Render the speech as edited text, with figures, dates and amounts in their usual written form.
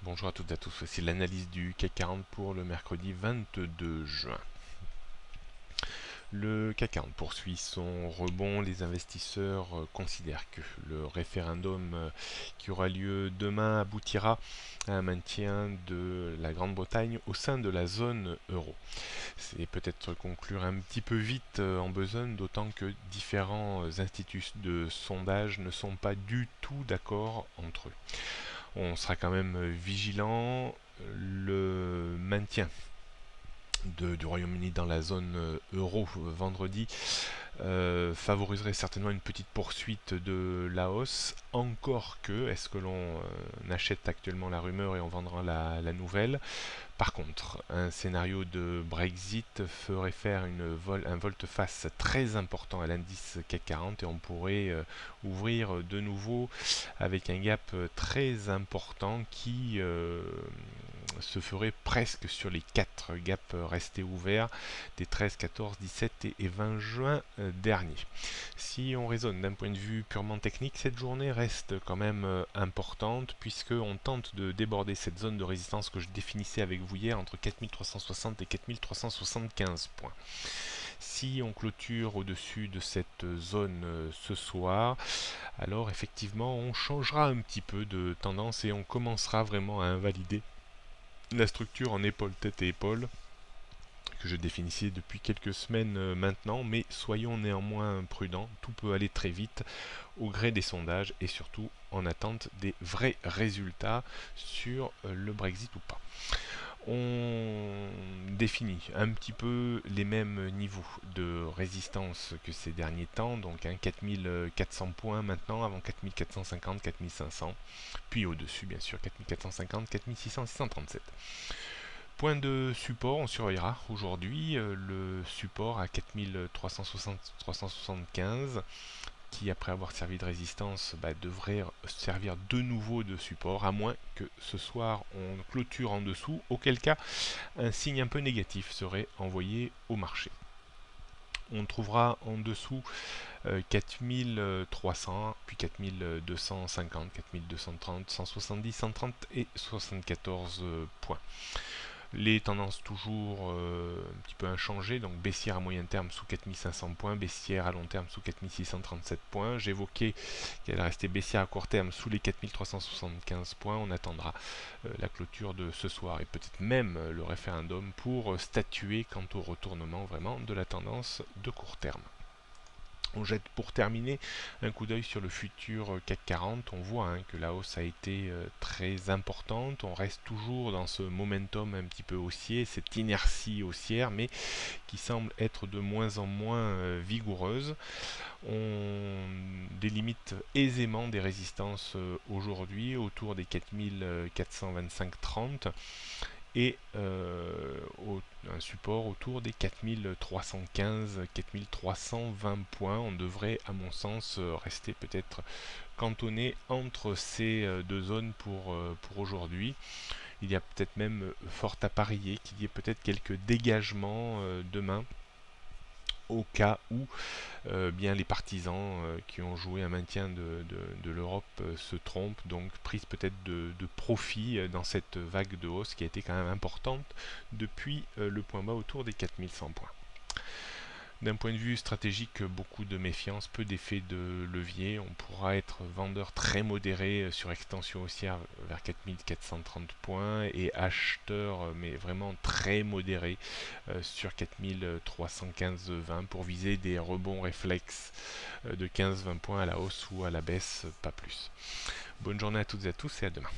Bonjour à toutes et à tous, voici l'analyse du CAC 40 pour le mercredi 22 juin. Le CAC 40 poursuit son rebond. Les investisseurs considèrent que le référendum qui aura lieu demain aboutira à un maintien de la Grande-Bretagne au sein de la zone euro. C'est peut-être conclure un petit peu vite en besogne, d'autant que différents instituts de sondage ne sont pas du tout d'accord entre eux. On sera quand même vigilant. Le maintien du Royaume-Uni dans la zone euro vendredi favoriserait certainement une petite poursuite de la hausse. Encore que, est-ce que l'on achète actuellement la rumeur et on vendra la nouvelle? Par contre, un scénario de Brexit ferait faire un volte-face très important à l'indice CAC 40 et on pourrait ouvrir de nouveau avec un gap très important qui se ferait presque sur les 4 gaps restés ouverts des 13, 14, 17 et 20 juin dernier. Si on raisonne d'un point de vue purement technique, cette journée reste quand même importante puisqu'on tente de déborder cette zone de résistance que je définissais avec vous hier entre 4360 et 4375 points. Si on clôture au-dessus de cette zone ce soir, alors effectivement on changera un petit peu de tendance et on commencera vraiment à invalider la structure en épaule, tête et épaule que je définissais depuis quelques semaines maintenant, mais soyons néanmoins prudents, tout peut aller très vite au gré des sondages et surtout en attente des vrais résultats sur le Brexit ou pas. On définit un petit peu les mêmes niveaux de résistance que ces derniers temps, donc 4400 points maintenant, avant 4450, 4500, puis au-dessus bien sûr 4450, 4600, 637. Point de support, on surveillera aujourd'hui le support à 4360-375 qui après avoir servi de résistance devrait servir de nouveau de support à moins que ce soir on clôture en dessous, auquel cas un signe un peu négatif serait envoyé au marché. On trouvera en dessous 4300, puis 4250, 4230, 170, 130 et 74 points. Les tendances toujours un petit peu inchangées, donc baissière à moyen terme sous 4500 points, baissière à long terme sous 4637 points. J'évoquais qu'elle restait baissière à court terme sous les 4375 points. On attendra la clôture de ce soir et peut-être même le référendum pour statuer quant au retournement vraiment de la tendance de court terme. On jette pour terminer un coup d'œil sur le futur CAC 40. On voit que la hausse a été très importante. On reste toujours dans ce momentum un petit peu haussier, cette inertie haussière, mais qui semble être de moins en moins vigoureuse. On délimite aisément des résistances aujourd'hui autour des 4425-30 et un support autour des 4315-4320 points. On devrait à mon sens rester peut-être cantonné entre ces deux zones pour aujourd'hui. Il y a peut-être même fort à parier qu'il y ait peut-être quelques dégagements demain au cas où bien les partisans qui ont joué un maintien de l'Europe se trompent, donc prise peut-être de profit dans cette vague de hausse qui a été quand même importante depuis le point bas autour des 4100 points. D'un point de vue stratégique, beaucoup de méfiance, peu d'effet de levier. On pourra être vendeur très modéré sur extension haussière vers 4430 points et acheteur mais vraiment très modéré sur 4315-20 pour viser des rebonds réflexes de 15-20 points à la hausse ou à la baisse, pas plus. Bonne journée à toutes et à tous et à demain.